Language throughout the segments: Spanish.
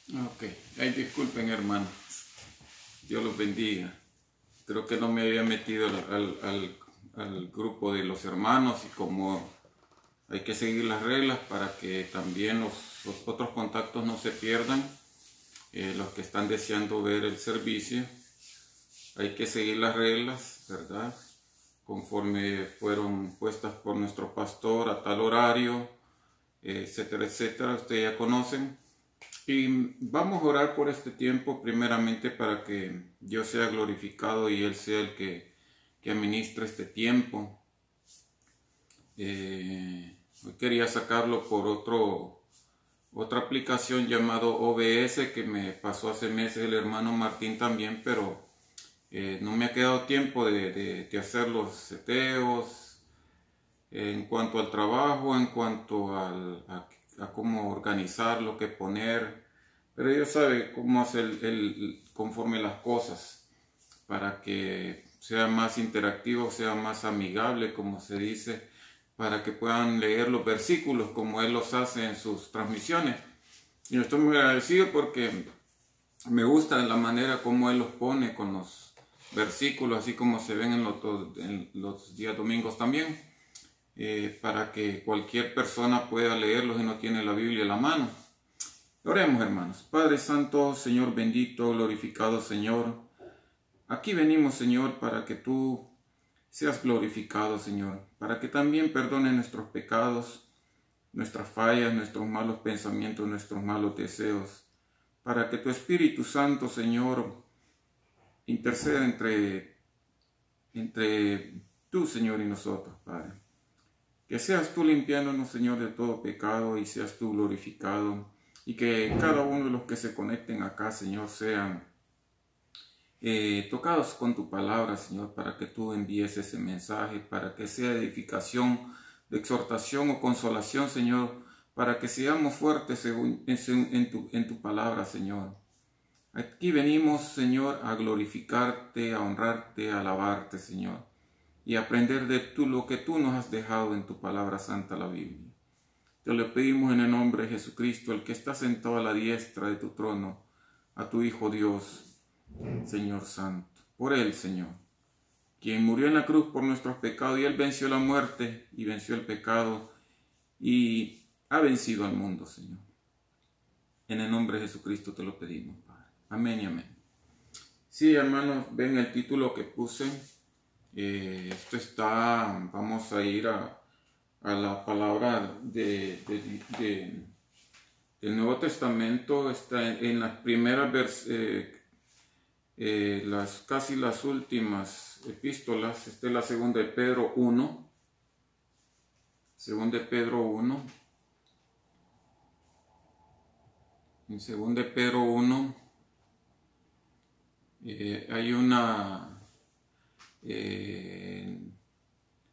Ok, ay, disculpen hermanos, Dios los bendiga. Creo que no me había metido al grupo de los hermanos y como hay que seguir las reglas para que también los otros contactos no se pierdan, los que están deseando ver el servicio, hay que seguir las reglas, ¿verdad? Conforme fueron puestas por nuestro pastor a tal horario, etcétera, etcétera, ustedes ya conocen. Y vamos a orar por este tiempo, primeramente para que Dios sea glorificado y Él sea el que administra este tiempo. Hoy quería sacarlo por otra aplicación llamado OBS que me pasó hace meses el hermano Martín también, pero no me ha quedado tiempo de hacer los seteos en cuanto al trabajo, en cuanto a cómo organizar, lo que poner. Pero Dios sabe cómo hacer conforme las cosas para que sea más interactivo, sea más amigable, como se dice, para que puedan leer los versículos como Él los hace en sus transmisiones. Y estoy muy agradecido porque me gusta la manera como Él los pone con los versículos, así como se ven en los días domingos también, para que cualquier persona pueda leerlos y no tiene la Biblia en la mano. Oremos, hermanos. Padre Santo, Señor bendito, glorificado Señor, aquí venimos, Señor, para que tú seas glorificado, Señor, para que también perdone nuestros pecados, nuestras fallas, nuestros malos pensamientos, nuestros malos deseos, para que tu Espíritu Santo, Señor, interceda entre tú, Señor, y nosotros, Padre. Que seas tú limpiándonos, Señor, de todo pecado y seas tú glorificado y que cada uno de los que se conecten acá, Señor, sean tocados con tu palabra, Señor, para que tú envíes ese mensaje, para que sea edificación, de exhortación o consolación, Señor, para que seamos fuertes en tu palabra, Señor. Aquí venimos, Señor, a glorificarte, a honrarte, a alabarte, Señor, y aprender de lo que tú nos has dejado en tu palabra santa, la Biblia. Te lo pedimos en el nombre de Jesucristo, el que está sentado a la diestra de tu trono, a tu Hijo Dios, Señor Santo. Por Él, Señor, quien murió en la cruz por nuestros pecados, y Él venció la muerte y venció el pecado y ha vencido al mundo, Señor. En el nombre de Jesucristo te lo pedimos, Padre. Amén y amén. Sí, hermanos, ven el título que puse. Vamos a ir a la palabra del Nuevo Testamento. Está en las primeras casi las últimas epístolas. Esta es la segunda de Pedro 1. Segunda de Pedro 1. En segunda de Pedro 1 hay una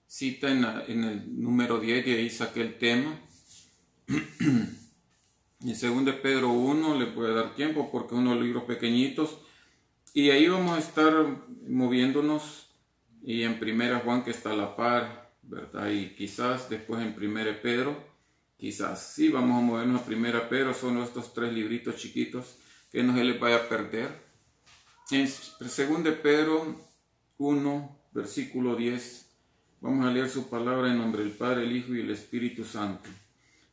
cita en el número 10, y ahí saqué el tema. En 2 de Pedro 1 le puede dar tiempo porque es uno de los libros pequeñitos, y ahí vamos a estar moviéndonos, y en 1 Juan, que está a la par, ¿verdad? Y quizás después en 1 Pedro, quizás sí vamos a movernos a 1 Pedro. Son estos tres libritos chiquitos que no se les vaya a perder. En 2 de Pedro 1, versículo 10, vamos a leer su palabra en nombre del Padre, el Hijo y el Espíritu Santo.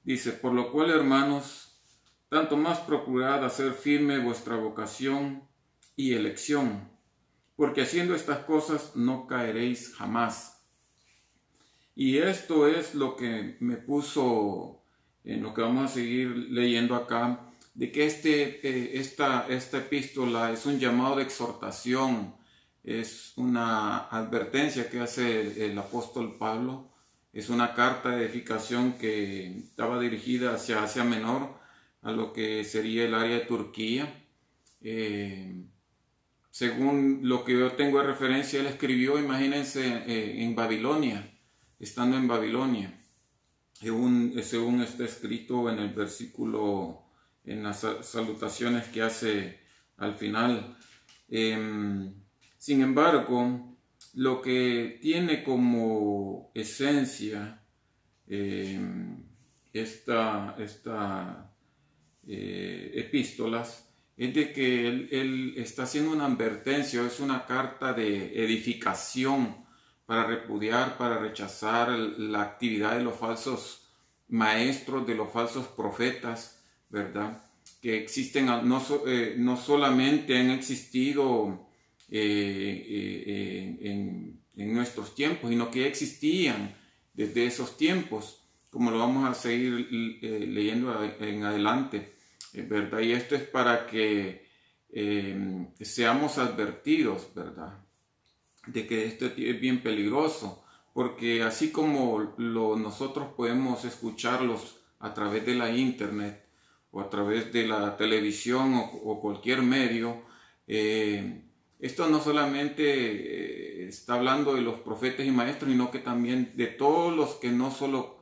Dice: por lo cual, hermanos, tanto más procurad hacer firme vuestra vocación y elección, porque haciendo estas cosas no caeréis jamás. Y esto es lo que me puso en lo que vamos a seguir leyendo acá, de que esta epístola es un llamado de exhortación, es una advertencia que hace el apóstol Pablo, es una carta de edificación que estaba dirigida hacia Asia Menor, a lo que sería el área de Turquía. Según lo que yo tengo de referencia, él escribió, imagínense, en Babilonia, estando en Babilonia, según está escrito en el versículo, en las salutaciones que hace al final. Sin embargo, lo que tiene como esencia esta epístolas, es de que él está haciendo una advertencia, es una carta de edificación para repudiar, para rechazar la actividad de los falsos maestros, de los falsos profetas, ¿verdad? Que existen, no solamente han existido en nuestros tiempos, sino que existían desde esos tiempos, como lo vamos a seguir leyendo en adelante, ¿verdad? Y esto es para que seamos advertidos, ¿verdad? De que esto es bien peligroso, porque así como nosotros podemos escucharlos a través de la internet o a través de la televisión o cualquier medio, esto no solamente está hablando de los profetas y maestros, sino que también de todos los que no solo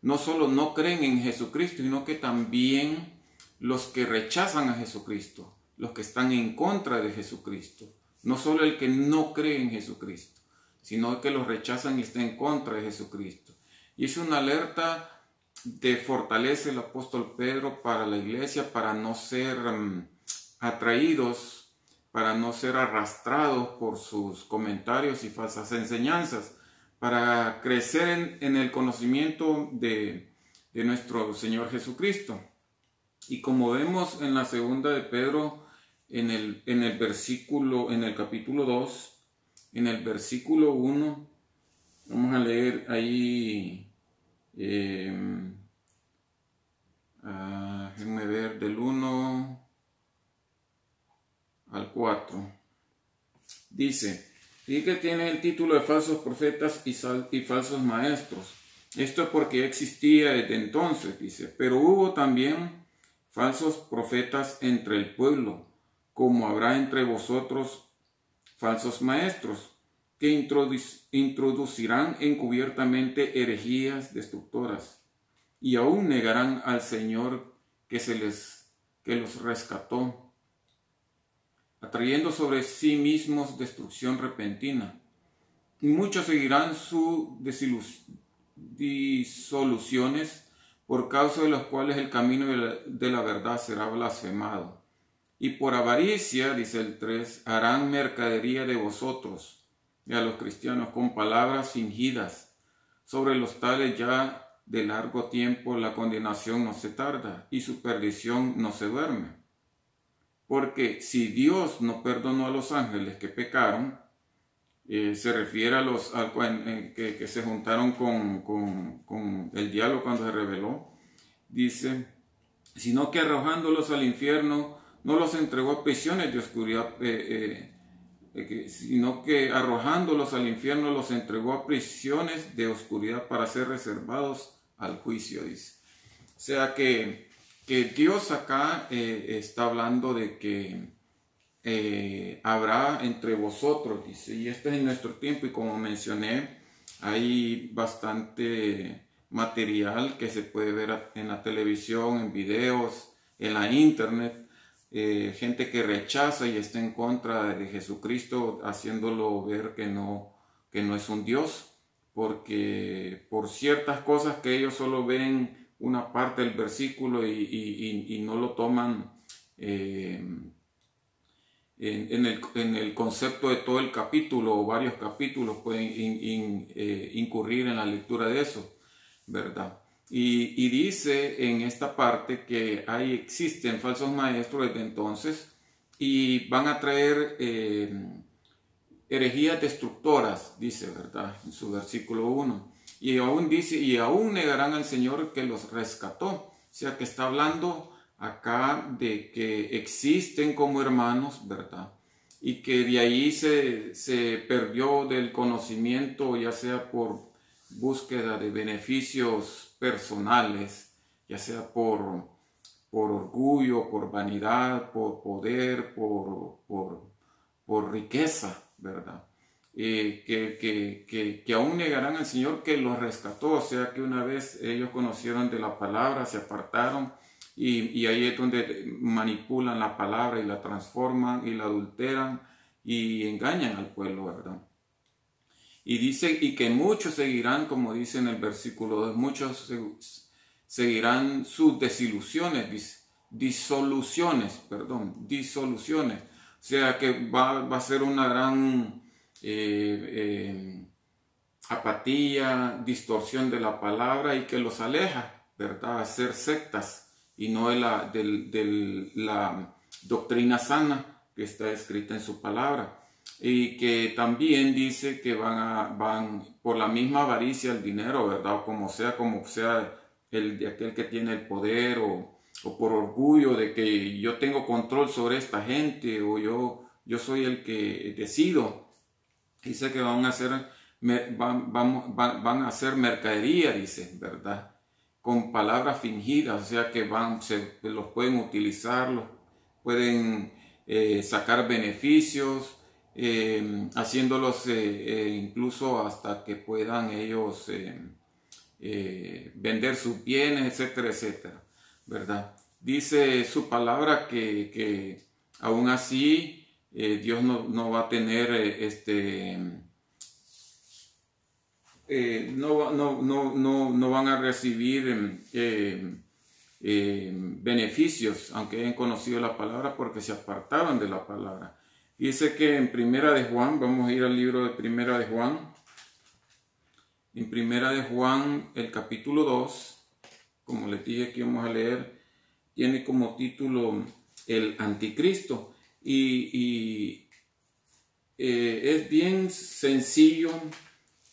no creen en Jesucristo, sino que también los que rechazan a Jesucristo, los que están en contra de Jesucristo. No solo el que no cree en Jesucristo, sino que los rechazan y está en contra de Jesucristo. Y es una alerta de fortaleza el apóstol Pedro para la iglesia, para no ser atraídos, para no ser arrastrados por sus comentarios y falsas enseñanzas, para crecer en el conocimiento de nuestro Señor Jesucristo. Y como vemos en la segunda de Pedro, en el capítulo 2, en el versículo 1, vamos a leer ahí, déjenme ver, del 1 al 4. Dice, y que tiene el título de falsos profetas y falsos maestros. Esto es porque existía desde entonces, dice, pero hubo también falsos profetas entre el pueblo, como habrá entre vosotros falsos maestros, que introducirán encubiertamente herejías destructoras, y aún negarán al Señor que los rescató, atrayendo sobre sí mismos destrucción repentina. Y muchos seguirán sus disoluciones, por causa de los cuales el camino de la verdad será blasfemado. Y por avaricia, dice el 3, harán mercadería de vosotros, y a los cristianos, con palabras fingidas. Sobre los tales ya de largo tiempo la condenación no se tarda, y su perdición no se duerme. Porque si Dios no perdonó a los ángeles que pecaron, se refiere a los que se juntaron con el diablo cuando se rebeló, dice, sino que arrojándolos al infierno, no los entregó a prisiones de oscuridad, sino que arrojándolos al infierno los entregó a prisiones de oscuridad para ser reservados al juicio, dice. O sea que Dios acá está hablando de que habrá entre vosotros, dice, y esto es en nuestro tiempo, y como mencioné, hay bastante material que se puede ver en la televisión, en videos, en la internet, gente que rechaza y está en contra de Jesucristo, haciéndolo ver que no es un Dios, porque por ciertas cosas que ellos solo ven una parte del versículo y no lo toman en el concepto de todo el capítulo o varios capítulos, pueden incurrir en la lectura de eso, ¿verdad? Y dice en esta parte que existen falsos maestros desde entonces y van a traer herejías destructoras, dice, ¿verdad? En su versículo 1. Y aún dice, y aún negarán al Señor que los rescató. O sea que está hablando acá de que existen como hermanos, ¿verdad? Y que de ahí se perdió del conocimiento, ya sea por búsqueda de beneficios personales, ya sea por orgullo, por vanidad, por poder, por riqueza, ¿verdad? Que aún negarán al Señor que los rescató, o sea que una vez ellos conocieron de la palabra, se apartaron, y ahí es donde manipulan la palabra y la transforman y la adulteran y engañan al pueblo, ¿verdad? Y dice, y que muchos seguirán, como dice en el versículo 2, muchos seguirán sus desilusiones, dice, disoluciones. O sea que va a ser una gran apatía, distorsión de la palabra y que los aleja, ¿verdad? A ser sectas y no de la doctrina sana que está escrita en su palabra. Y que también dice que van por la misma avaricia al dinero, ¿verdad? Como sea el de aquel que tiene el poder o por orgullo de que yo tengo control sobre esta gente o yo soy el que decido. Dice que van a hacer mercadería, dice, ¿verdad? Con palabras fingidas, o sea que los pueden utilizar, los pueden sacar beneficios, haciéndolos incluso hasta que puedan ellos vender sus bienes, etcétera, etcétera, ¿verdad? Dice su palabra que aún así Dios no va a tener no van a recibir beneficios, aunque hayan conocido la palabra, porque se apartaron de la palabra. Dice que en Primera de Juan, vamos a ir al libro de Primera de Juan. En Primera de Juan, el capítulo 2, como les dije que vamos a leer, tiene como título el Anticristo. Y es bien sencillo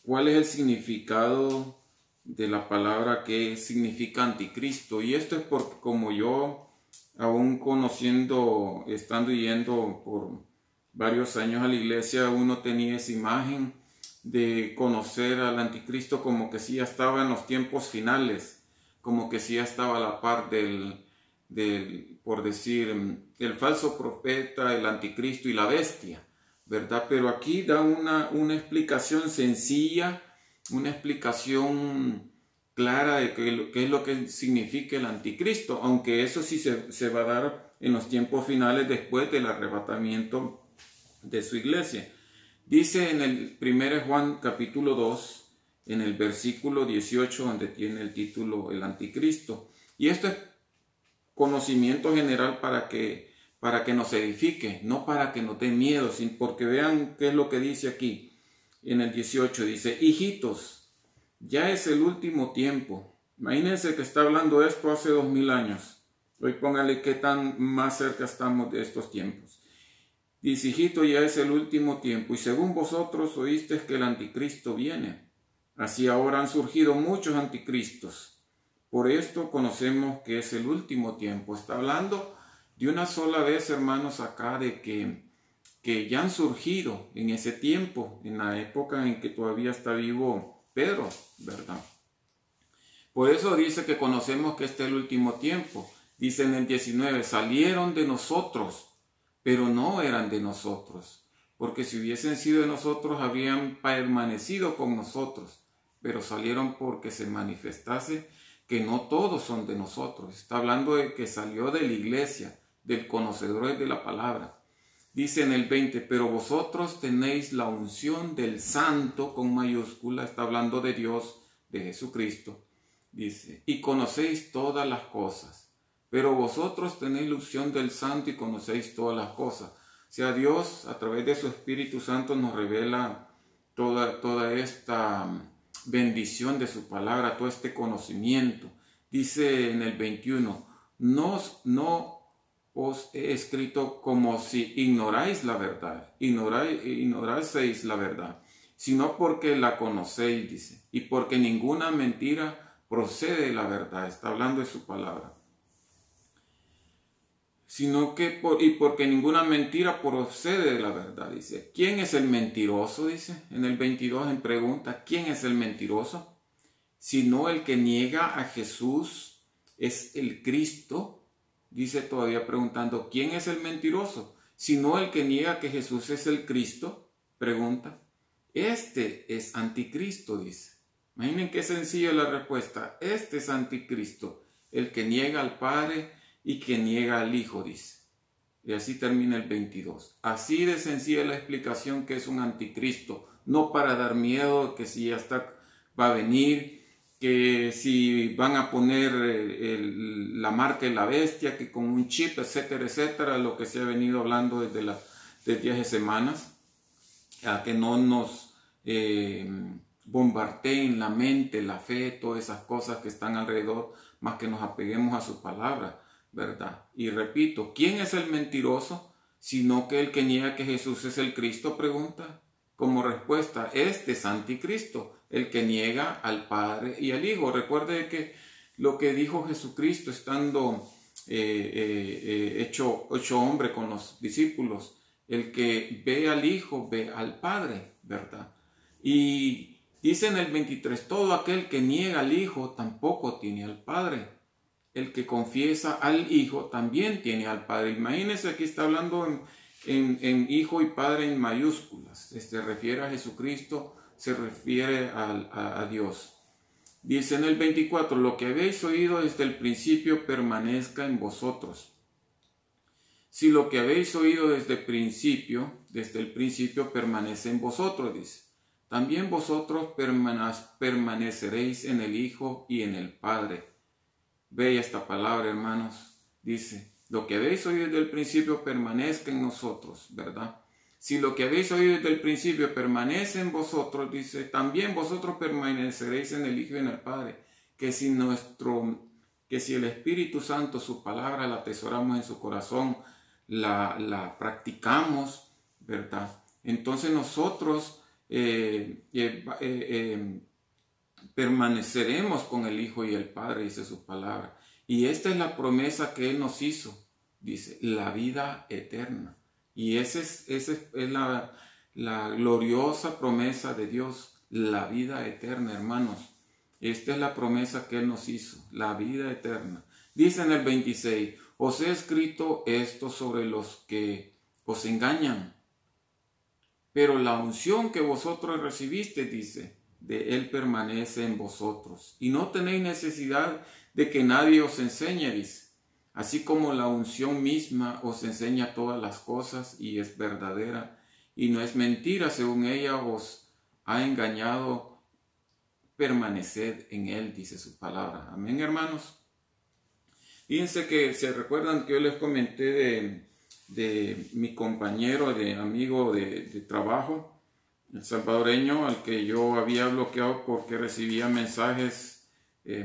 cuál es el significado de la palabra que significa anticristo. Y esto es porque como yo, aún conociendo, estando yendo por varios años a la iglesia, uno tenía esa imagen de conocer al anticristo como que sí ya estaba en los tiempos finales, como que sí ya estaba a la par por decir, el falso profeta, el anticristo y la bestia, ¿verdad? Pero aquí da una explicación sencilla, una explicación clara de qué es lo que significa el anticristo, aunque eso sí se va a dar en los tiempos finales después del arrebatamiento de su iglesia. Dice en el 1 Juan capítulo 2, en el versículo 18, donde tiene el título El Anticristo. Y esto es conocimiento general para que nos edifique, no para que nos dé miedo, porque vean qué es lo que dice aquí. En el 18 dice, hijitos, ya es el último tiempo. Imagínense que está hablando esto hace 2000 años. Hoy póngale qué tan más cerca estamos de estos tiempos. Dice, hijito, ya es el último tiempo, y según vosotros oísteis que el anticristo viene. Así ahora han surgido muchos anticristos. Por esto conocemos que es el último tiempo. Está hablando de una sola vez, hermanos, acá de que ya han surgido en ese tiempo, en la época en que todavía está vivo Pedro, ¿verdad? Por eso dice que conocemos que este es el último tiempo. Dice en el 19, salieron de nosotros, pero no eran de nosotros, porque si hubiesen sido de nosotros, habrían permanecido con nosotros, pero salieron porque se manifestase que no todos son de nosotros. Está hablando de que salió de la iglesia, del conocedor de la palabra. Dice en el 20, pero vosotros tenéis la unción del Santo, con mayúscula, está hablando de Dios, de Jesucristo. Dice, y conocéis todas las cosas. Pero vosotros tenéis la unción del Santo y conocéis todas las cosas. O sea, Dios a través de su Espíritu Santo nos revela toda esta bendición de su palabra, todo este conocimiento. Dice en el 21, no os he escrito como si ignoráis la verdad, ignoraseis la verdad, sino porque la conocéis, dice, y porque ninguna mentira procede de la verdad. Está hablando de su palabra. Porque ninguna mentira procede de la verdad, dice. ¿Quién es el mentiroso? Dice en el 22 en pregunta, ¿quién es el mentiroso? Sino el que niega a Jesús es el Cristo. Dice todavía preguntando, ¿quién es el mentiroso? Sino el que niega que Jesús es el Cristo, pregunta. Este es anticristo, dice. Imaginen qué sencilla la respuesta. Este es anticristo, el que niega al Padre y que niega al Hijo, dice. Y así termina el 22. Así de sencilla la explicación que es un anticristo. No para dar miedo que si ya está, va a venir, que si van a poner la marca de la bestia, que con un chip, etcétera, etcétera, lo que se ha venido hablando desde hace semanas, a que no nos bombardeen la mente, la fe, todas esas cosas que están alrededor, más que nos apeguemos a su palabra, ¿verdad? Y repito, ¿quién es el mentiroso? Sino que el que niega que Jesús es el Cristo, pregunta. Como respuesta, este es anticristo, el que niega al Padre y al Hijo. Recuerde que lo que dijo Jesucristo estando hecho hombre con los discípulos, el que ve al Hijo ve al Padre, ¿verdad? Y dice en el 23, todo aquel que niega al Hijo tampoco tiene al Padre. El que confiesa al Hijo también tiene al Padre. Imagínense, aquí está hablando en Hijo y Padre en mayúsculas. Se refiere a Jesucristo, se refiere a Dios. Dice en el 24, lo que habéis oído desde el principio permanezca en vosotros. Si lo que habéis oído desde el principio permanece en vosotros, dice, también vosotros permaneceréis en el Hijo y en el Padre. Bella esta palabra, hermanos. Dice, lo que habéis oído desde el principio permanezca en nosotros, ¿verdad? Si lo que habéis oído desde el principio permanece en vosotros, dice, también vosotros permaneceréis en el Hijo y en el Padre. Que si el Espíritu Santo, su palabra, la atesoramos en su corazón, la practicamos, ¿verdad? Entonces nosotros permaneceremos con el Hijo y el Padre, dice su palabra. Y esta es la promesa que Él nos hizo, dice, la vida eterna. Y esa es la gloriosa promesa de Dios, la vida eterna, hermanos. Esta es la promesa que Él nos hizo, la vida eterna. Dice en el 26, os he escrito esto sobre los que os engañan, pero la unción que vosotros recibiste, dice, de Él permanece en vosotros. Y no tenéis necesidad de que nadie os enseñe, dice. Así como la unción misma os enseña todas las cosas y es verdadera y no es mentira, según ella os ha engañado, permaneced en Él, dice su palabra. Amén, hermanos. Fíjense que se recuerdan que yo les comenté de mi compañero, de amigo de trabajo, el salvadoreño, al que yo había bloqueado porque recibía mensajes,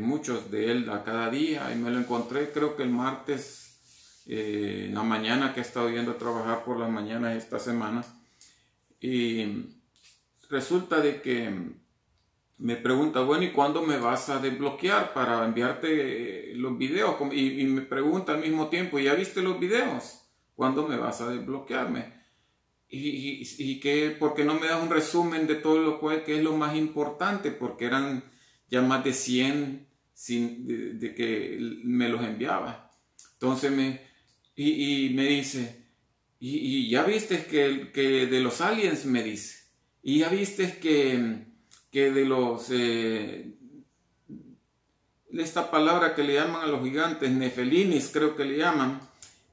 muchos de él a cada día, y me lo encontré creo que el martes en la mañana, que he estado yendo a trabajar por las mañanas esta semana, y resulta de que me pregunta, bueno, ¿y cuándo me vas a desbloquear para enviarte los videos? Y me pregunta al mismo tiempo, ¿ya viste los videos? ¿Cuándo me vas a desbloquearme? ¿Y por qué no me das un resumen de todo lo cual, que es lo más importante? Porque eran ya más de 100 de que me los enviaba. Entonces me dice, y ya viste que de los aliens, me dice, y ya viste que de los, esta palabra que le llaman a los gigantes, nefelinis creo que le llaman.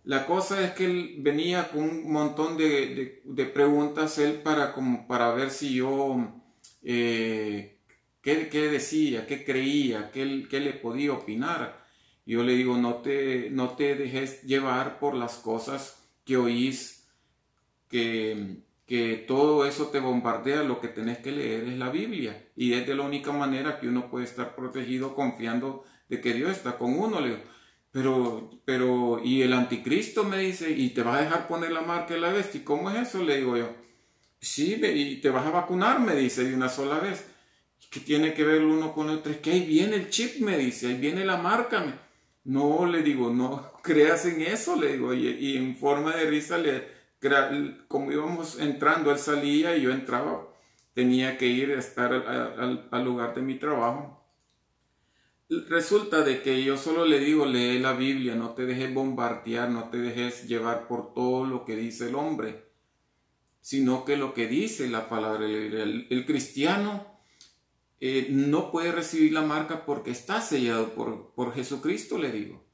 La cosa es que él venía con un montón de preguntas, él para ver si yo, qué decía, qué creía, qué le podía opinar. Yo le digo, no te dejes llevar por las cosas que oís, que todo eso te bombardea. Lo que tenés que leer es la Biblia, y es de la única manera que uno puede estar protegido, confiando de que Dios está con uno. Le digo, pero, y el anticristo, me dice, ¿y te vas a dejar poner la marca de la bestia? ¿Y cómo es eso? Le digo yo. Sí, y te vas a vacunar, me dice, de una sola vez. ¿Qué tiene que ver uno con el otro? Es que ahí viene el chip, me dice, ahí viene la marca. No, le digo, no creas en eso, le digo. Y en forma de risa, como íbamos entrando, él salía y yo entraba. Tenía que ir a estar al lugar de mi trabajo. Resulta de que yo solo le digo, lee la Biblia, no te dejes bombardear, no te dejes llevar por todo lo que dice el hombre, sino que lo que dice la palabra. El cristiano no puede recibir la marca porque está sellado por Jesucristo, le digo.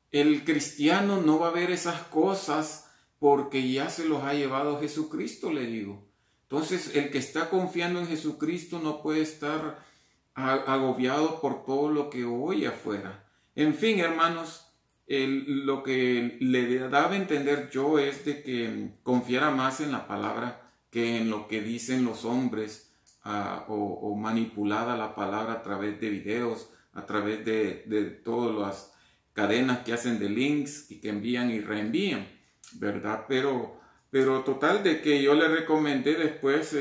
El cristiano no va a ver esas cosas porque ya se los ha llevado Jesucristo, le digo. Entonces, el que está confiando en Jesucristo no puede estar agobiado por todo lo que oye afuera. En fin, hermanos, lo que le daba a entender yo es de que confiara más en la palabra que en lo que dicen los hombres, o manipulada la palabra a través de videos, a través de todas las cadenas que hacen de links y que envían y reenvían, ¿verdad? Pero total de que yo le recomendé después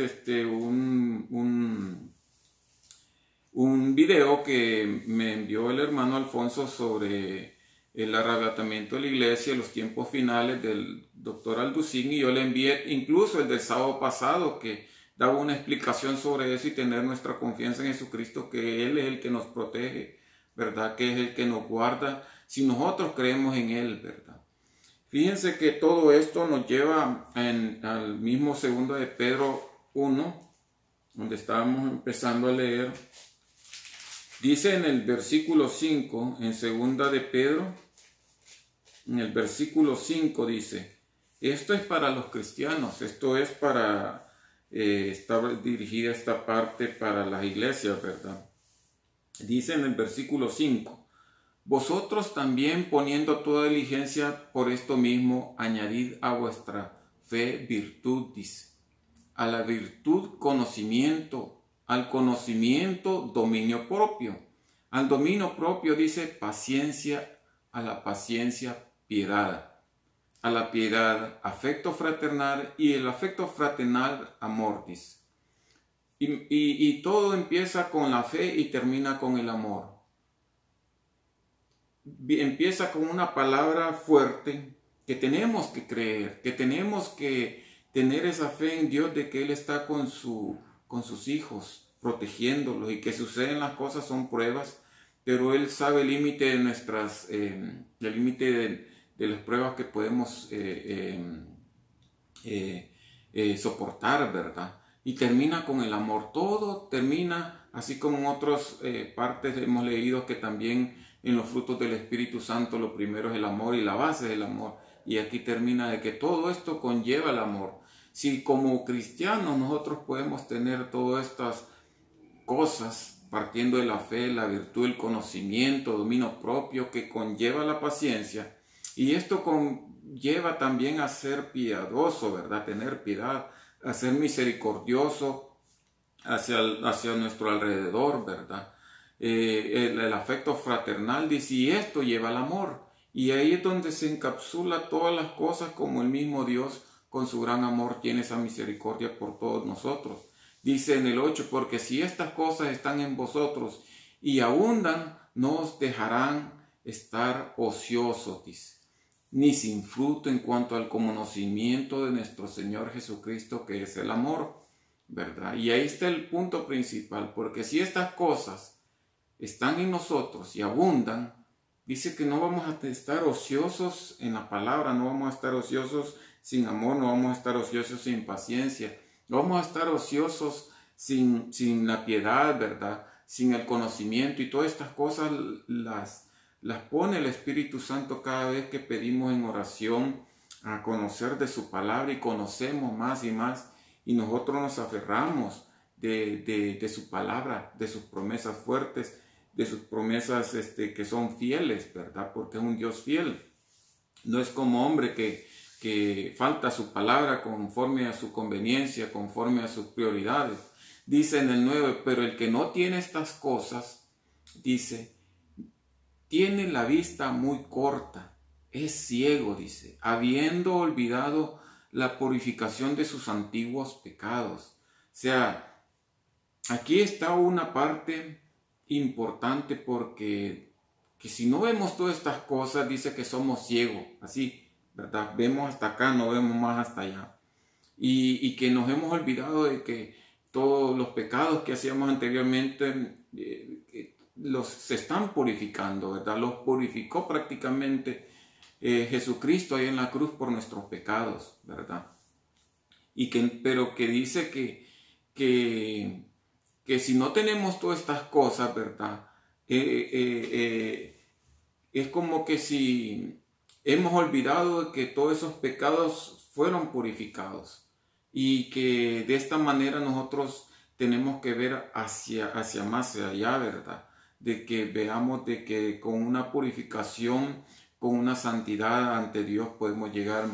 un video que me envió el hermano Alfonso sobre el arrebatamiento de la iglesia, los tiempos finales del doctor Alducín, y yo le envié incluso el del sábado pasado que daba una explicación sobre eso y tener nuestra confianza en Jesucristo, que Él es el que nos protege, ¿verdad? Que es el que nos guarda si nosotros creemos en Él, ¿verdad? Fíjense que todo esto nos lleva al mismo 2 de Pedro 1, donde estábamos empezando a leer. Dice en el versículo 5, en 2 de Pedro, en el versículo 5 dice, esto es para los cristianos, esto es para, está dirigida esta parte para las iglesias, ¿verdad? Dice en el versículo 5, vosotros también poniendo toda diligencia por esto mismo, añadid a vuestra fe virtud, dice, a la virtud conocimiento, al conocimiento dominio propio, al dominio propio dice paciencia, a la paciencia piedad, a la piedad afecto fraternal y el afecto fraternal amor, dice. Y todo empieza con la fe y termina con el amor. Empieza con una palabra fuerte que tenemos que creer, que tenemos que tener esa fe en Dios de que Él está con sus hijos, protegiéndolos, y que suceden las cosas son pruebas, pero Él sabe el límite de nuestras, el límite de las pruebas que podemos soportar, ¿verdad? Y termina con el amor. Todo termina, así como en otras partes hemos leído que también en los frutos del Espíritu Santo lo primero es el amor y la base es el amor. Y aquí termina de que todo esto conlleva el amor. Si como cristianos nosotros podemos tener todas estas cosas partiendo de la fe, la virtud, el conocimiento, dominio propio que conlleva la paciencia, y esto conlleva también a ser piadoso, ¿verdad? Tener piedad, a ser misericordioso hacia nuestro alrededor, ¿verdad? El afecto fraternal, dice, y esto lleva al amor. Y ahí es donde se encapsula todas las cosas, como el mismo Dios con su gran amor tiene esa misericordia por todos nosotros. Dice en el 8, porque si estas cosas están en vosotros y abundan, no os dejarán estar ociosos, dice, ni sin fruto en cuanto al conocimiento de nuestro Señor Jesucristo, que es el amor, ¿verdad? Y ahí está el punto principal, porque si estas cosas están en nosotros y abundan, dice que no vamos a estar ociosos en la palabra, no vamos a estar ociosos sin amor, no vamos a estar ociosos sin paciencia, no vamos a estar ociosos sin la piedad, ¿verdad? Sin el conocimiento, y todas estas cosas las pone el Espíritu Santo cada vez que pedimos en oración a conocer de su palabra, y conocemos más y más, y nosotros nos aferramos de su palabra, de sus promesas fuertes, de sus promesas que son fieles, ¿verdad? Porque es un Dios fiel. No es como hombre que falta su palabra conforme a su conveniencia, conforme a sus prioridades. Dice en el 9, pero el que no tiene estas cosas, dice, tiene la vista muy corta, es ciego, dice, habiendo olvidado la purificación de sus antiguos pecados. O sea, aquí está una parte importante, porque que si no vemos todas estas cosas, dice que somos ciegos, así, ¿verdad? Vemos hasta acá, no vemos más hasta allá. Y que nos hemos olvidado de que todos los pecados que hacíamos anteriormente se están purificando, ¿verdad? Los purificó prácticamente Jesucristo ahí en la cruz por nuestros pecados, ¿verdad? Pero que dice que si no tenemos todas estas cosas, ¿verdad? Es como que si hemos olvidado de que todos esos pecados fueron purificados, y que de esta manera nosotros tenemos que ver hacia más allá, ¿verdad? De que veamos de que con una purificación, con una santidad ante Dios podemos llegar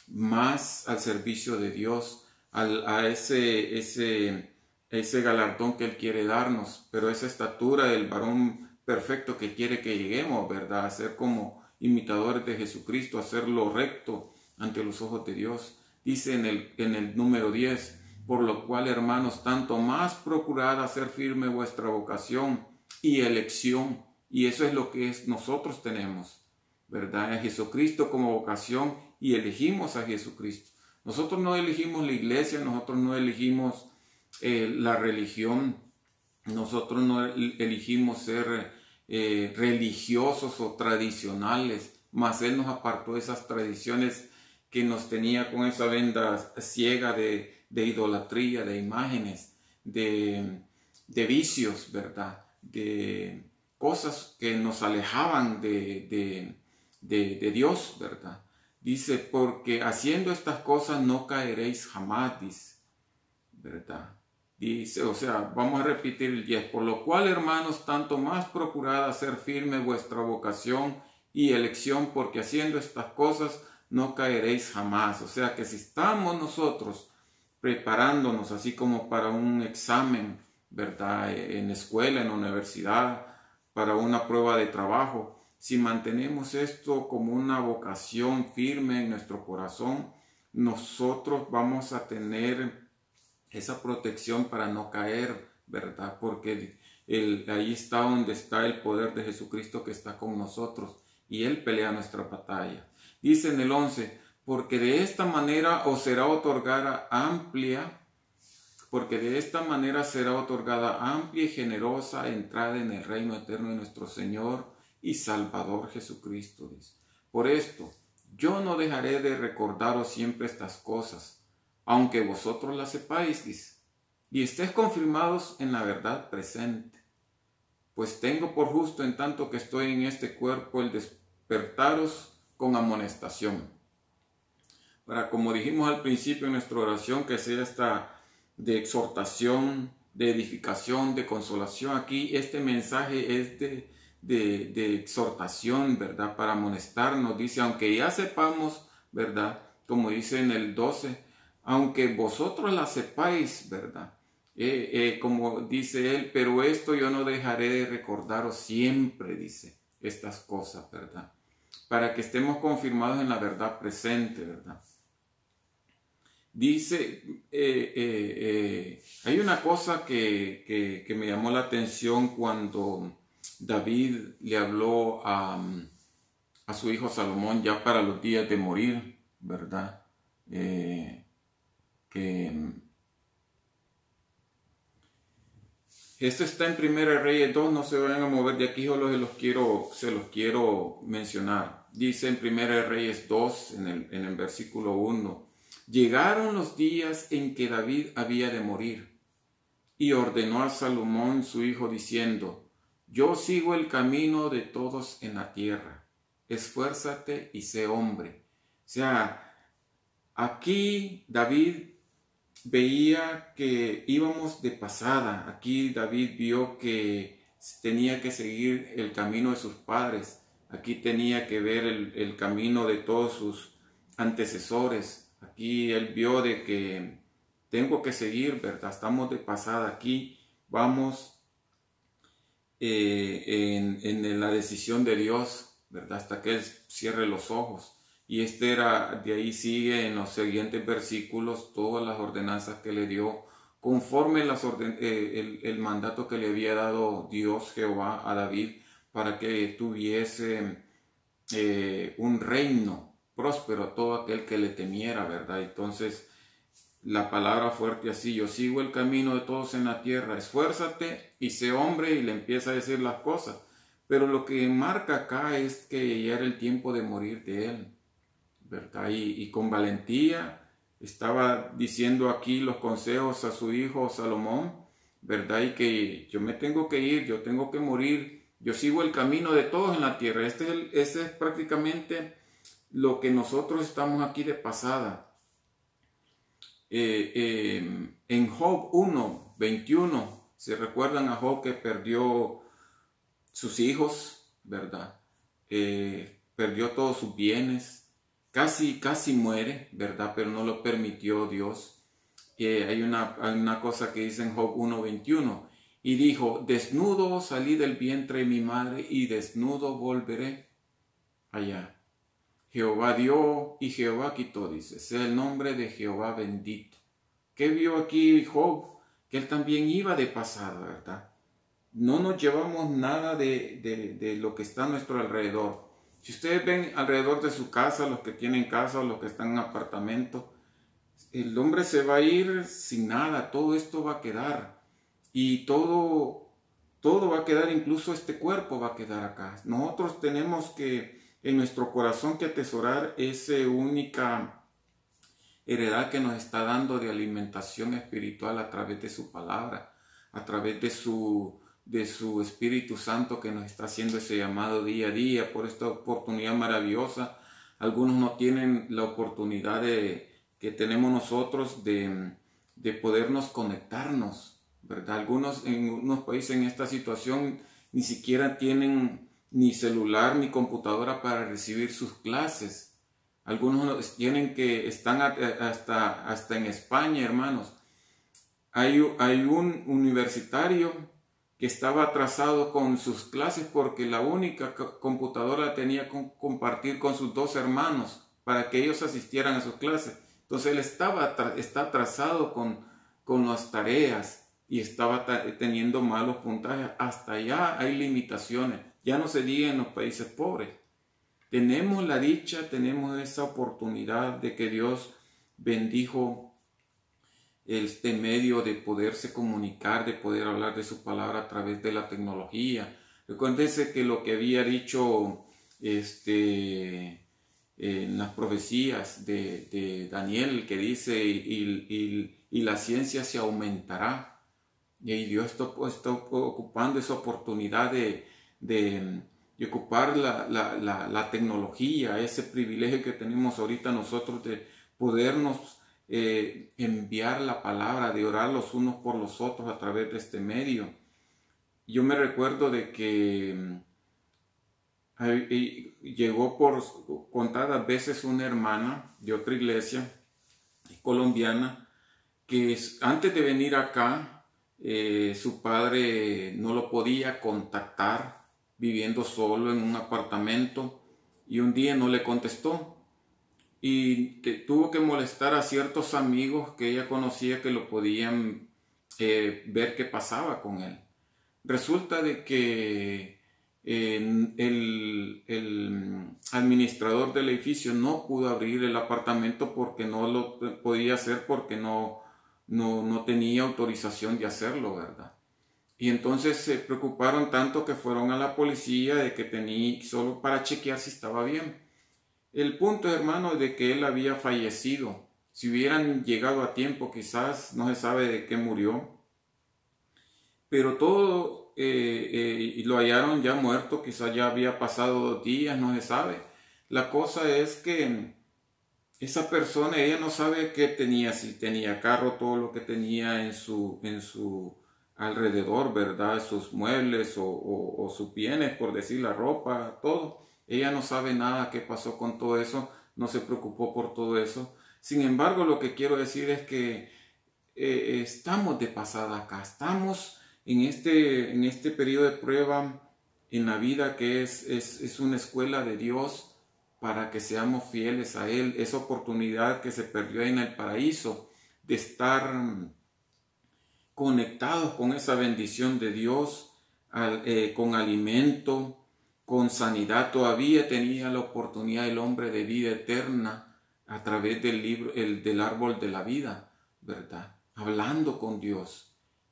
más al servicio de Dios, a ese galardón que Él quiere darnos, pero esa estatura del varón perfecto que quiere que lleguemos, ¿verdad? A ser como imitadores de Jesucristo, a hacer lo recto ante los ojos de Dios. Dice en el número 10, por lo cual, hermanos, tanto más procurad hacer firme vuestra vocación y elección, y eso es lo que nosotros tenemos, ¿verdad? A Jesucristo como vocación y elegimos a Jesucristo. Nosotros no elegimos la iglesia, nosotros no elegimos la religión, nosotros no elegimos ser religiosos o tradicionales, mas Él nos apartó de esas tradiciones que nos tenía con esa venda ciega de idolatría, de imágenes, de vicios, ¿verdad? De cosas que nos alejaban de Dios, ¿verdad? Dice, porque haciendo estas cosas no caeréis jamás, dice, ¿verdad? Dice, o sea, vamos a repetir el 10, por lo cual, hermanos, tanto más procurad hacer firme vuestra vocación y elección, porque haciendo estas cosas no caeréis jamás. O sea, que si estamos nosotros preparándonos así como para un examen, ¿verdad? En escuela, en universidad, para una prueba de trabajo, si mantenemos esto como una vocación firme en nuestro corazón, nosotros vamos a tener esa protección para no caer, ¿verdad? Porque ahí está donde está el poder de Jesucristo que está con nosotros y Él pelea nuestra batalla. Dice en el 11, porque de esta manera os será otorgada amplia, porque de esta manera será otorgada amplia y generosa entrada en el reino eterno de nuestro Señor y Salvador Jesucristo. Dice. Por esto, yo no dejaré de recordaros siempre estas cosas, aunque vosotros las sepáis, dice, y estéis confirmados en la verdad presente. Pues tengo por justo, en tanto que estoy en este cuerpo, el despertaros con amonestación. Para, como dijimos al principio en nuestra oración, que sea esta de exhortación, de edificación, de consolación. Aquí este mensaje es de exhortación, ¿verdad? Para amonestarnos. Dice, aunque ya sepamos, ¿verdad? Como dice en el 12, aunque vosotros la sepáis, ¿verdad? Como dice él, pero esto yo no dejaré de recordaros siempre, dice, estas cosas, ¿verdad? Para que estemos confirmados en la verdad presente, ¿verdad? Dice, hay una cosa que me llamó la atención cuando David le habló a su hijo Salomón ya para los días de morir, ¿verdad? Esto está en 1 Reyes 2, no se vayan a mover de aquí, solo se los quiero mencionar. Dice en 1 Reyes 2, en el versículo 1, llegaron los días en que David había de morir, y ordenó a Salomón su hijo diciendo, yo sigo el camino de todos en la tierra, esfuérzate y sé hombre. O sea, aquí David veía que íbamos de pasada. Aquí David vio que tenía que seguir el camino de sus padres. Aquí tenía que ver el camino de todos sus antecesores. Aquí él vio de que tengo que seguir, ¿verdad? Estamos de pasada. Aquí vamos en la decisión de Dios, ¿verdad? Hasta que Él cierre los ojos. Y de ahí sigue en los siguientes versículos todas las ordenanzas que le dio, conforme el mandato que le había dado Dios Jehová a David, para que tuviese un reino próspero a todo aquel que le temiera, ¿verdad? Entonces, la palabra fuerte así, yo sigo el camino de todos en la tierra, esfuérzate y sé hombre, y le empieza a decir las cosas. Pero lo que marca acá es que ya era el tiempo de morir de él, ¿verdad? Y con valentía estaba diciendo aquí los consejos a su hijo Salomón, ¿verdad? Y que yo me tengo que ir, yo tengo que morir, yo sigo el camino de todos en la tierra. Ese es prácticamente lo que nosotros estamos aquí de pasada. En Job 1, 21. ¿Se recuerdan a Job que perdió sus hijos, verdad? Perdió todos sus bienes, casi muere, verdad, pero no lo permitió Dios. Hay una cosa que dice en Job 1:21, y dijo: desnudo salí del vientre de mi madre y desnudo volveré allá. Jehová dio y Jehová quitó, dice, sea el nombre de Jehová bendito. ¿Qué vio aquí Job? Que él también iba de pasada, ¿verdad? No nos llevamos nada de lo que está a nuestro alrededor. Si ustedes ven alrededor de su casa, los que tienen casa o los que están en apartamento, el hombre se va a ir sin nada, todo esto va a quedar. Y todo va a quedar, incluso este cuerpo va a quedar acá. Nosotros tenemos que, en nuestro corazón, que atesorar esa única heredad que nos está dando de alimentación espiritual a través de su palabra, a través de su Espíritu Santo que nos está haciendo ese llamado día a día por esta oportunidad maravillosa. Algunos no tienen la oportunidad que tenemos nosotros de podernos conectarnos, ¿verdad? Algunos en unos países en esta situación ni siquiera tienen ni celular ni computadora para recibir sus clases. Algunos están hasta en España, hermanos. Hay un universitario que estaba atrasado con sus clases porque la única computadora tenía que compartir con sus 2 hermanos para que ellos asistieran a sus clases. Entonces él está atrasado con las tareas y estaba teniendo malos puntajes. Hasta allá hay limitaciones. Ya no se diga en los países pobres. Tenemos la dicha, tenemos esa oportunidad de que Dios bendijo este medio de poderse comunicar, de poder hablar de su palabra a través de la tecnología. Recuérdense que lo que había dicho en las profecías de Daniel, que dice, y la ciencia se aumentará. Y Dios está ocupando esa oportunidad de ocupar la tecnología, ese privilegio que tenemos ahorita nosotros de podernos enviar la palabra, de orar los unos por los otros a través de este medio. Yo me recuerdo de que llegó por contadas veces una hermana de otra iglesia colombiana que antes de venir acá su padre no lo podía contactar, viviendo solo en un apartamento, y un día no le contestó. Y tuvo que molestar a ciertos amigos que ella conocía que lo podían ver qué pasaba con él. Resulta de que el administrador del edificio no pudo abrir el apartamento porque no lo podía hacer, porque no tenía autorización de hacerlo, ¿verdad? Y entonces se preocuparon tanto que fueron a la policía de que tenía solo para chequear si estaba bien. El punto, hermano, de que él había fallecido. Si hubieran llegado a tiempo, quizás no se sabe de qué murió. Pero todo y lo hallaron ya muerto, quizás ya había pasado 2 días, no se sabe. La cosa es que esa persona, ella no sabe qué tenía, si tenía carro, todo lo que tenía en su alrededor, ¿verdad? Sus muebles o sus bienes, por decir, la ropa, todo. Ella no sabe nada qué pasó con todo eso, no se preocupó por todo eso. Sin embargo, lo que quiero decir es que estamos de pasada acá, estamos en este periodo de prueba en la vida que es una escuela de Dios para que seamos fieles a Él. Esa oportunidad que se perdió en el paraíso de estar conectados con esa bendición de Dios, con alimento, con sanidad. Todavía tenía la oportunidad el hombre de vida eterna a través del libro, del árbol de la vida, ¿verdad? Hablando con Dios.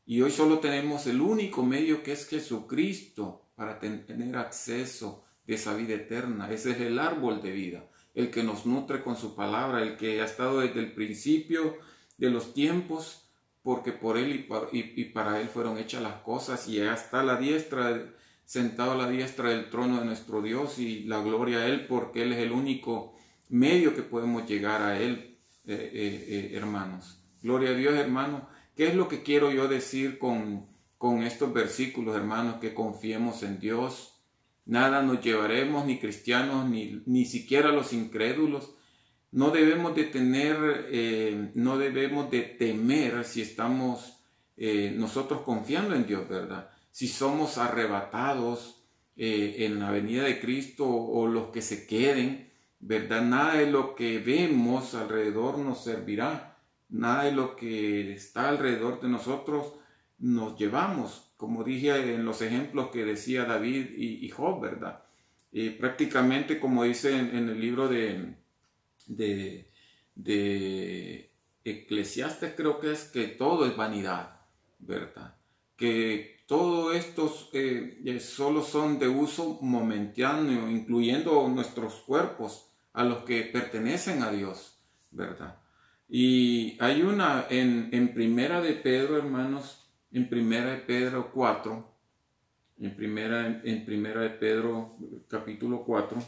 Y hoy solo tenemos el único medio, que es Jesucristo, para tener acceso de esa vida eterna. Ese es el árbol de vida, el que nos nutre con su palabra, el que ha estado desde el principio de los tiempos, porque por Él y para Él fueron hechas las cosas, y está a la diestra, sentado a la diestra del trono de nuestro Dios, y la gloria a Él, porque Él es el único medio que podemos llegar a Él, hermanos. Gloria a Dios, hermano, ¿Qué es lo que quiero yo decir con estos versículos, hermanos? Que confiemos en Dios. Nada nos llevaremos, ni cristianos, ni siquiera los incrédulos. No debemos de no debemos de temer si estamos nosotros confiando en Dios, ¿verdad? Si somos arrebatados en la venida de Cristo o los que se queden, ¿verdad? Nada de lo que vemos alrededor nos servirá. Nada de lo que está alrededor de nosotros nos llevamos, como dije en los ejemplos que decía David y Job, ¿verdad? Prácticamente como dice en el libro de Eclesiastes, creo que es que todo es vanidad, ¿verdad? Que todo estos solo son de uso momentáneo, incluyendo nuestros cuerpos a los que pertenecen a Dios, ¿verdad? Y hay una en Primera de Pedro, hermanos, en Primera de Pedro 4, en Primera de Pedro capítulo 4,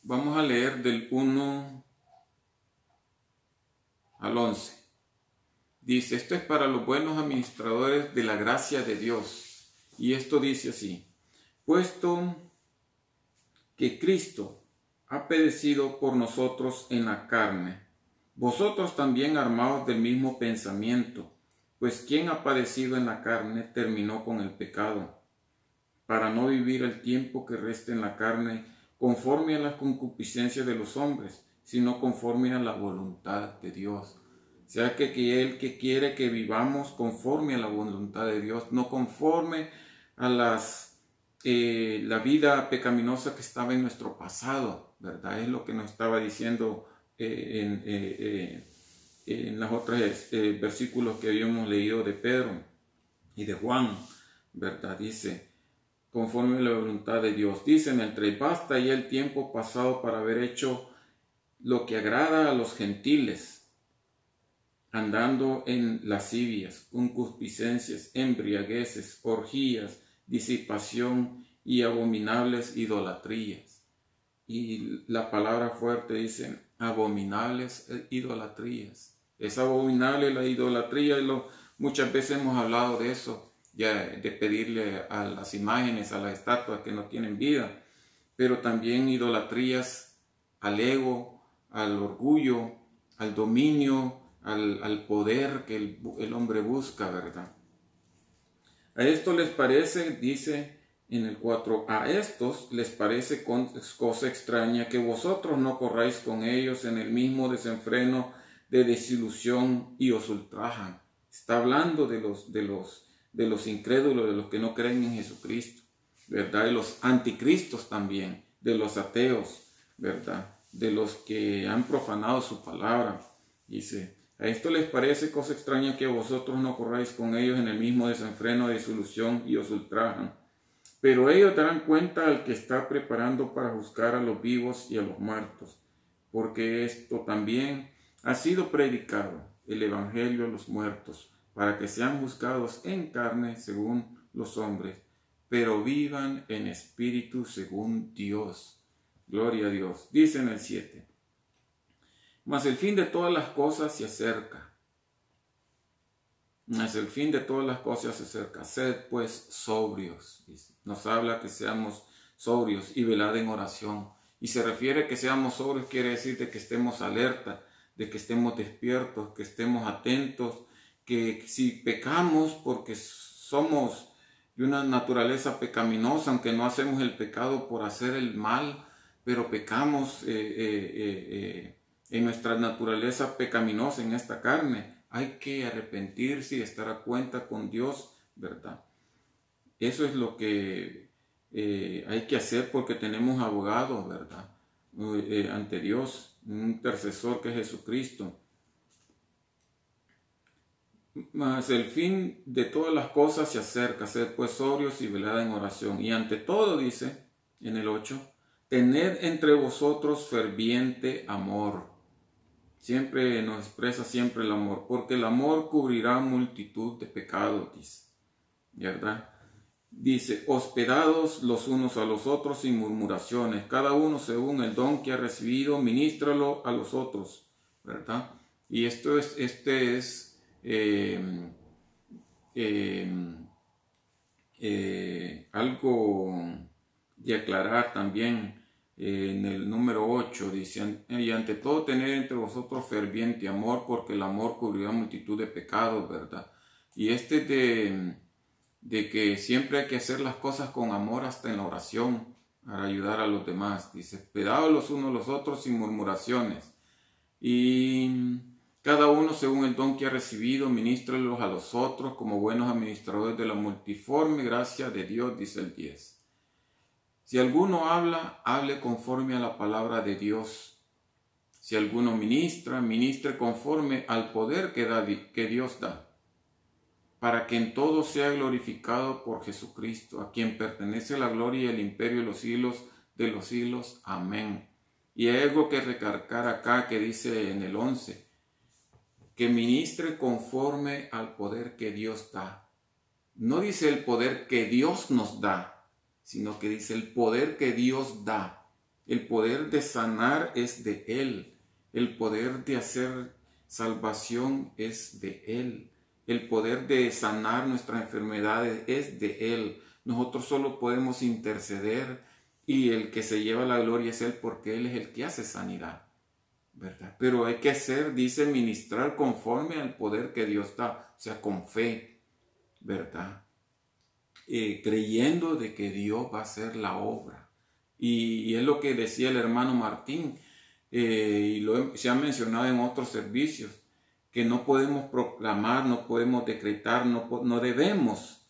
vamos a leer del 1 al 11. Dice, esto es para los buenos administradores de la gracia de Dios. Y esto dice así, puesto que Cristo ha padecido por nosotros en la carne, vosotros también armaos del mismo pensamiento, pues quien ha padecido en la carne terminó con el pecado, para no vivir el tiempo que resta en la carne conforme a las concupiscencias de los hombres, sino conforme a la voluntad de Dios. O sea que Él que quiere que vivamos conforme a la voluntad de Dios, no conforme a la vida pecaminosa que estaba en nuestro pasado, ¿verdad? Es lo que nos estaba diciendo en los otros versículos que habíamos leído de Pedro y de Juan, ¿verdad? Dice, conforme a la voluntad de Dios. Dice en el 3, basta ya el tiempo pasado para haber hecho lo que agrada a los gentiles, andando en lascivias, concupiscencias, embriagueces, orgías, disipación y abominables idolatrías. Y la palabra fuerte dice, abominables idolatrías. Es abominable la idolatría, muchas veces hemos hablado de eso, ya de pedirle a las imágenes, a las estatuas que no tienen vida, pero también idolatrías al ego, al orgullo, al dominio, al poder que el hombre busca, ¿verdad? A esto les parece, dice en el 4, a estos les parece cosa extraña que vosotros no corráis con ellos en el mismo desenfreno de desilusión y os ultrajan. Está hablando de los incrédulos, de los que no creen en Jesucristo, ¿verdad? De los anticristos también, de los ateos, ¿verdad? De los que han profanado su palabra. Dice, a esto les parece cosa extraña que vosotros no corráis con ellos en el mismo desenfreno de desilusión y os ultrajan. Pero ellos darán cuenta al que está preparando para juzgar a los vivos y a los muertos, porque esto también ha sido predicado, el evangelio a los muertos, para que sean juzgados en carne según los hombres, pero vivan en espíritu según Dios. Gloria a Dios. Dice en el 7, mas el fin de todas las cosas se acerca. Mas el fin de todas las cosas se acerca. Sed pues sobrios. Nos habla que seamos sobrios y velad en oración. Y se refiere a que seamos sobrios, quiere decir de que estemos alerta, de que estemos despiertos, que estemos atentos, que si pecamos porque somos de una naturaleza pecaminosa, aunque no hacemos el pecado por hacer el mal, pero pecamos en nuestra naturaleza pecaminosa, en esta carne, hay que arrepentirse y estar a cuenta con Dios, ¿verdad? Eso es lo que hay que hacer porque tenemos abogado, ¿verdad? Ante Dios, un intercesor que es Jesucristo. Mas el fin de todas las cosas se acerca, sed pues sobrios y velad en oración. Y ante todo, dice en el 8, tened entre vosotros ferviente amor. Siempre nos expresa siempre el amor, porque el amor cubrirá multitud de pecados, dice, ¿verdad? Dice, hospedados los unos a los otros sin murmuraciones, cada uno según el don que ha recibido, ministralo a los otros, ¿verdad? Y este es algo de aclarar también. En el número 8 dice, y ante todo tener entre vosotros ferviente amor, porque el amor cubrirá multitud de pecados, ¿verdad? Y de que siempre hay que hacer las cosas con amor hasta en la oración, para ayudar a los demás. Dice, esperaos los unos a los otros sin murmuraciones. Y cada uno según el don que ha recibido, ministrelos a los otros como buenos administradores de la multiforme gracia de Dios, dice el 10. Si alguno habla, hable conforme a la palabra de Dios. Si alguno ministra, ministre conforme al poder que Dios da, para que en todo sea glorificado por Jesucristo, a quien pertenece la gloria y el imperio de los siglos. Amén. Y hay algo que recargar acá que dice en el 11, que ministre conforme al poder que Dios da. No dice el poder que Dios nos da, sino que dice el poder que Dios da. El poder de sanar es de Él. El poder de hacer salvación es de Él. El poder de sanar nuestras enfermedades es de Él. Nosotros solo podemos interceder y el que se lleva la gloria es Él, porque Él es el que hace sanidad, ¿verdad? Pero hay que hacer, dice, ministrar conforme al poder que Dios da, o sea, con fe, ¿verdad? Creyendo de que Dios va a hacer la obra. Y es lo que decía el hermano Martín, y se ha mencionado en otros servicios, que no podemos proclamar, no podemos decretar, no debemos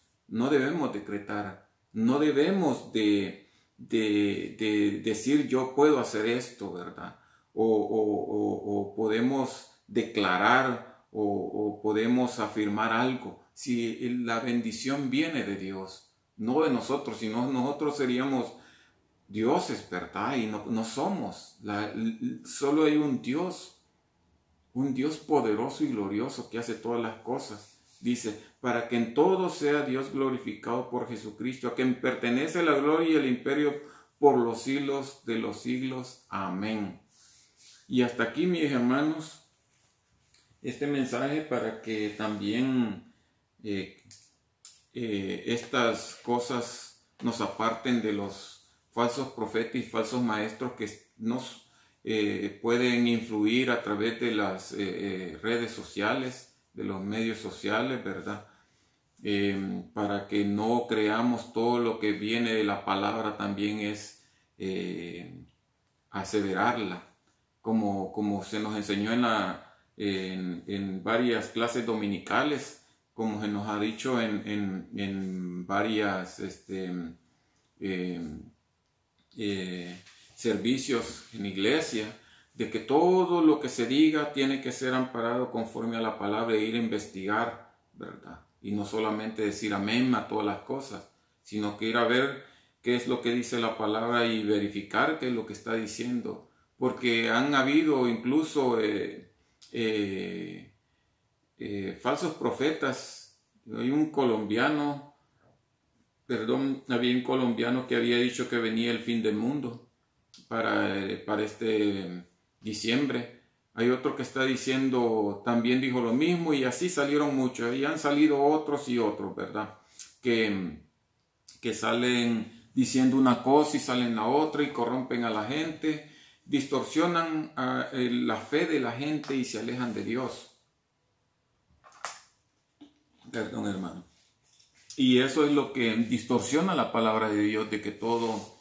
decretar, no debemos de decir yo puedo hacer esto, ¿verdad? O podemos declarar o podemos afirmar algo. Si la bendición viene de Dios, no de nosotros, sino nosotros seríamos dioses, ¿verdad? Y no somos. Solo hay un Dios poderoso y glorioso que hace todas las cosas. Dice, para que en todo sea Dios glorificado por Jesucristo, a quien pertenece la gloria y el imperio por los siglos de los siglos. Amén. Y hasta aquí, mis hermanos, este mensaje para que también estas cosas nos aparten de los falsos profetas y falsos maestros que nos pueden influir a través de las redes sociales, de los medios sociales, ¿verdad? Para que no creamos todo lo que viene de la palabra, también es aseverarla, como se nos enseñó en varias clases dominicales, como se nos ha dicho en varias servicios en iglesia, de que todo lo que se diga tiene que ser amparado conforme a la palabra e ir a investigar, ¿verdad? Y no solamente decir amén a todas las cosas, sino que ir a ver qué es lo que dice la palabra y verificar qué es lo que está diciendo, porque han habido incluso falsos profetas. Había un colombiano que había dicho que venía el fin del mundo para este diciembre. Hay otro que está diciendo, también dijo lo mismo, y así salieron muchos, y han salido otros y otros, ¿verdad? Que salen diciendo una cosa y salen la otra y corrompen a la gente, distorsionan la fe de la gente y se alejan de Dios. Perdón, hermano. Y eso es lo que distorsiona la palabra de Dios, de que todo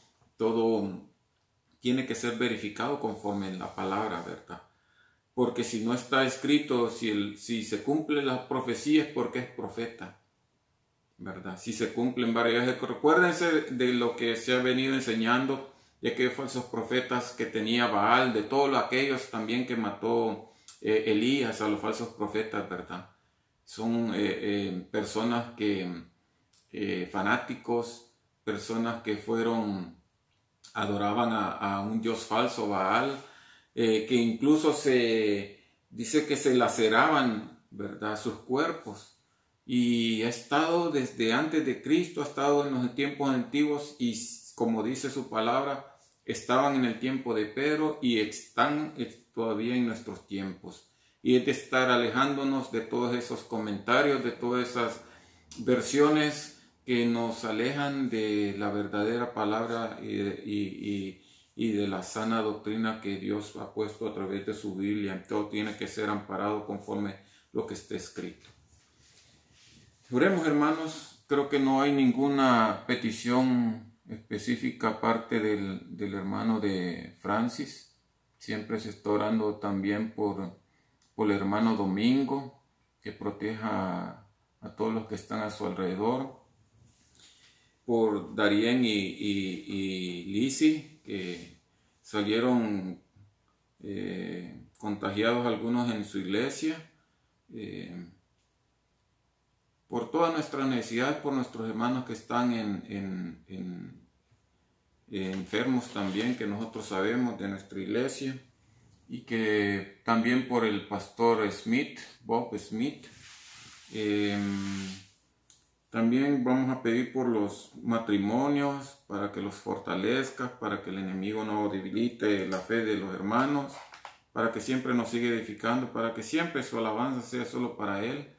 tiene que ser verificado conforme en la palabra, ¿verdad? Porque si no está escrito, si se cumplen las profecías, porque es profeta, ¿verdad? Si se cumplen varias veces. Recuérdense de lo que se ha venido enseñando, de aquellos falsos profetas que tenía Baal, de todos aquellos también que mató Elías, a los falsos profetas, ¿verdad? Son personas fanáticos, personas que adoraban a un dios falso, Baal, que incluso se dice que se laceraban, ¿verdad?, sus cuerpos. Y ha estado desde antes de Cristo, ha estado en los tiempos antiguos y, como dice su palabra, estaban en el tiempo de Pedro y están todavía en nuestros tiempos. y es de estar alejándonos de todos esos comentarios, de todas esas versiones que nos alejan de la verdadera palabra y de la sana doctrina que Dios ha puesto a través de su Biblia. Todo tiene que ser amparado conforme lo que esté escrito. Oremos, hermanos. Creo que no hay ninguna petición específica aparte del hermano de Francis. Siempre se está orando también por el hermano Domingo, que proteja a todos los que están a su alrededor. Por Darien y Lizzie, que salieron contagiados algunos en su iglesia. Por todas nuestras necesidades, por nuestros hermanos que están enfermos también, que nosotros sabemos de nuestra iglesia, y que también por el pastor Smith, Bob Smith. También vamos a pedir por los matrimonios, para que los fortalezca, para que el enemigo no debilite la fe de los hermanos, para que siempre nos siga edificando, para que siempre su alabanza sea solo para Él.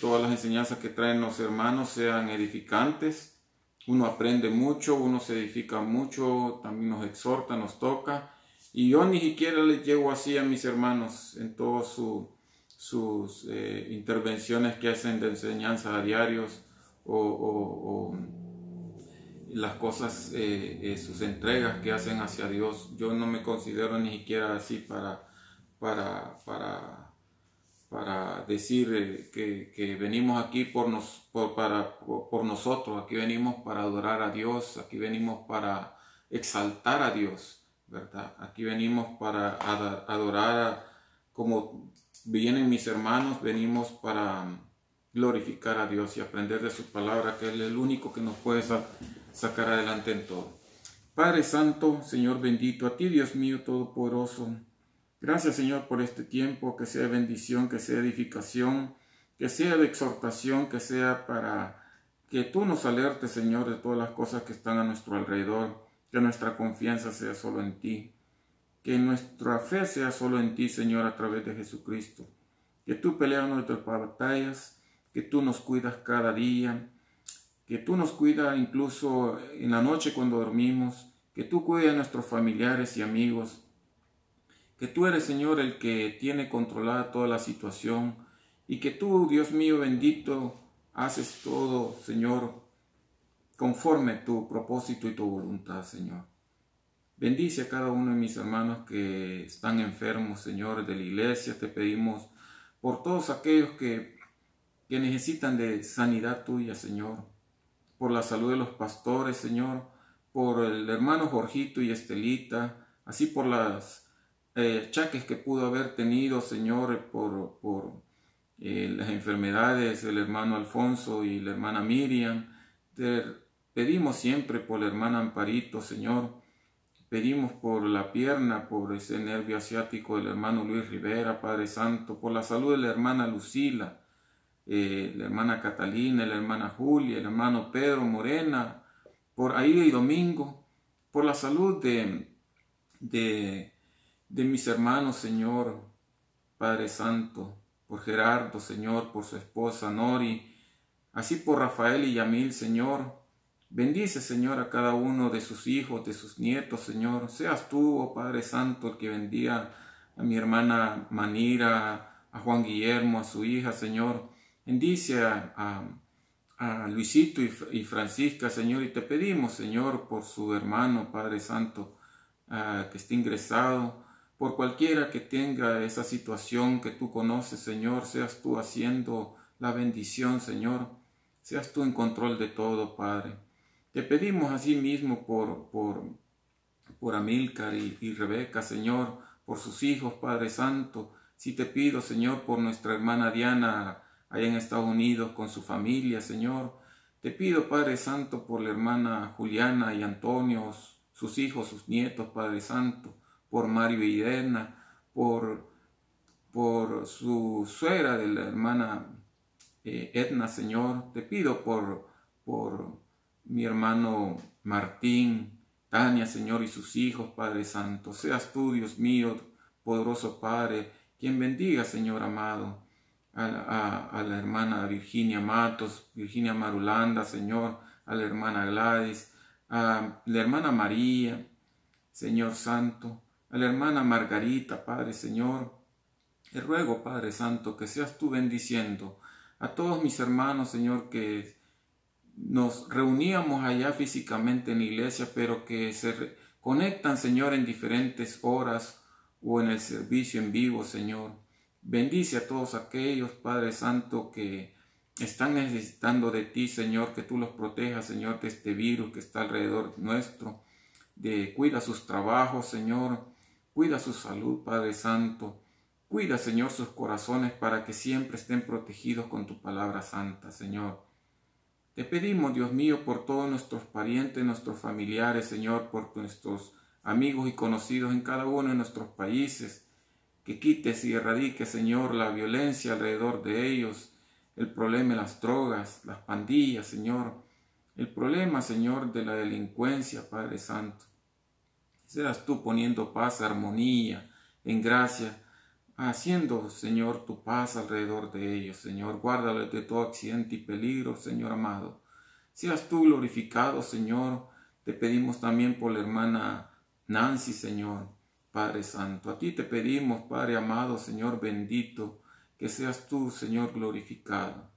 Todas las enseñanzas que traen los hermanos sean edificantes. Uno aprende mucho, uno se edifica mucho, también nos exhorta, nos toca. Y yo ni siquiera les llego así a mis hermanos en todas sus intervenciones que hacen de enseñanza a diarios o las cosas, sus entregas que hacen hacia Dios. Yo no me considero ni siquiera así para decir que venimos aquí por nosotros. Aquí venimos para adorar a Dios, aquí venimos para exaltar a Dios, ¿verdad? Aquí venimos para adorar, como vienen mis hermanos, venimos para glorificar a Dios y aprender de su palabra, que Él es el único que nos puede sacar adelante en todo. Padre Santo, Señor bendito, a ti Dios mío todopoderoso, gracias Señor por este tiempo, que sea bendición, que sea edificación, que sea de exhortación, que sea para que tú nos alertes Señor de todas las cosas que están a nuestro alrededor, que nuestra confianza sea solo en ti, que nuestra fe sea solo en ti Señor a través de Jesucristo, que tú peleas nuestras batallas, que tú nos cuidas cada día, que tú nos cuidas incluso en la noche cuando dormimos, que tú cuidas a nuestros familiares y amigos, que tú eres, Señor, el que tiene controlada toda la situación y que tú, Dios mío bendito, haces todo, Señor, conforme tu propósito y tu voluntad, Señor. Bendice a cada uno de mis hermanos que están enfermos, Señor, de la iglesia. Te pedimos por todos aquellos que necesitan de sanidad tuya, Señor, por la salud de los pastores, Señor, por el hermano Jorgito y Estelita, así por las achaques que pudo haber tenido, Señor, por las enfermedades del hermano Alfonso y la hermana Miriam. Te pedimos siempre por la hermana Amparito, Señor. Pedimos por la pierna, por ese nervio asiático del hermano Luis Rivera, Padre Santo, por la salud de la hermana Lucila, la hermana Catalina, la hermana Julia, el hermano Pedro Morena, por Aida y Domingo, por la salud de mis hermanos, Señor, Padre Santo, por Gerardo, Señor, por su esposa Nori, así por Rafael y Yamil, Señor. Bendice, Señor, a cada uno de sus hijos, de sus nietos, Señor. Seas tú, oh Padre Santo, el que bendiga a mi hermana Manira, a Juan Guillermo, a su hija, Señor. Bendice a Luisito y Francisca, Señor, y te pedimos, Señor, por su hermano, Padre Santo, que esté ingresado, por cualquiera que tenga esa situación que tú conoces, Señor, seas tú haciendo la bendición, Señor, seas tú en control de todo, Padre. Te pedimos así mismo por Amílcar y Rebeca, Señor, por sus hijos, Padre Santo. Sí te pido, Señor, por nuestra hermana Diana allá en Estados Unidos con su familia, Señor. Te pido, Padre Santo, por la hermana Juliana y Antonio, sus hijos, sus nietos, Padre Santo, por Mario y Edna, por su suegra de la hermana Edna, Señor. Te pido por mi hermano Martín, Tania, Señor, y sus hijos, Padre Santo. Seas tú, Dios mío, poderoso Padre, quien bendiga, Señor amado, a la hermana Virginia Matos, Virginia Marulanda, Señor, a la hermana Gladys, a la hermana María, Señor Santo, a la hermana Margarita, Padre Señor. Te ruego, Padre Santo, que seas tú bendiciendo a todos mis hermanos, Señor, que nos reuníamos allá físicamente en la iglesia, pero que se conectan, Señor, en diferentes horas o en el servicio en vivo, Señor. Bendice a todos aquellos, Padre Santo, que están necesitando de ti, Señor, que tú los protejas, Señor, de este virus que está alrededor nuestro. Cuida sus trabajos, Señor, cuida su salud, Padre Santo. Cuida, Señor, sus corazones para que siempre estén protegidos con tu palabra santa, Señor. Te pedimos, Dios mío, por todos nuestros parientes, nuestros familiares, Señor, por nuestros amigos y conocidos en cada uno de nuestros países, que quites y erradiques, Señor, la violencia alrededor de ellos, el problema de las drogas, las pandillas, Señor, el problema, Señor, de la delincuencia, Padre Santo. Seas tú poniendo paz, armonía, en gracia, haciendo, Señor, tu paz alrededor de ellos, Señor. Guárdalos de todo accidente y peligro, Señor amado. Seas tú glorificado, Señor. Te pedimos también por la hermana Nancy, Señor, Padre Santo. A ti te pedimos, Padre amado, Señor bendito, que seas tú, Señor, glorificado.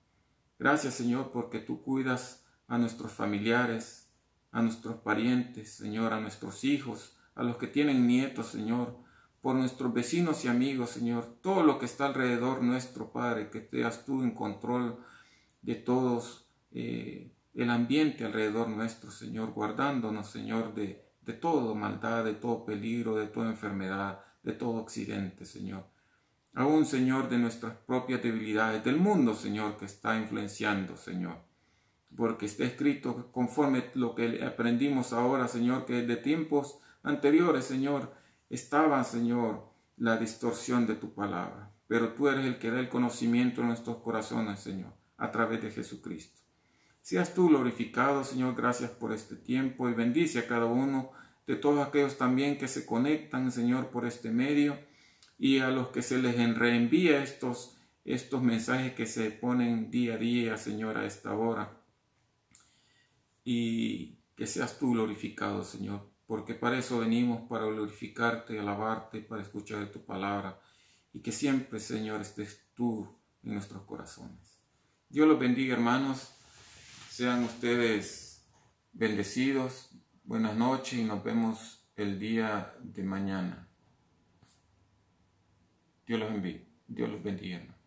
Gracias, Señor, porque tú cuidas a nuestros familiares, a nuestros parientes, Señor, a nuestros hijos, a los que tienen nietos, Señor, por nuestros vecinos y amigos, Señor, todo lo que está alrededor nuestro, Padre, que seas tú en control de todos, el ambiente alrededor nuestro, Señor, guardándonos, Señor, de toda maldad, de todo peligro, de toda enfermedad, de todo accidente, Señor. Aún, Señor, de nuestras propias debilidades, del mundo, Señor, que está influenciando, Señor. Porque está escrito conforme lo que aprendimos ahora, Señor, que de tiempos anteriores, Señor, estaba, Señor, la distorsión de tu palabra. Pero tú eres el que da el conocimiento en nuestros corazones, Señor, a través de Jesucristo. Seas tú glorificado, Señor, gracias por este tiempo y bendice a cada uno de todos aquellos también que se conectan, Señor, por este medio y a los que se les reenvía estos mensajes que se ponen día a día, Señor, a esta hora. Y que seas tú glorificado, Señor, porque para eso venimos, para glorificarte, alabarte, para escuchar de tu palabra, y que siempre, Señor, estés tú en nuestros corazones. Dios los bendiga, hermanos, sean ustedes bendecidos, buenas noches y nos vemos el día de mañana. Dios los bendiga, hermanos.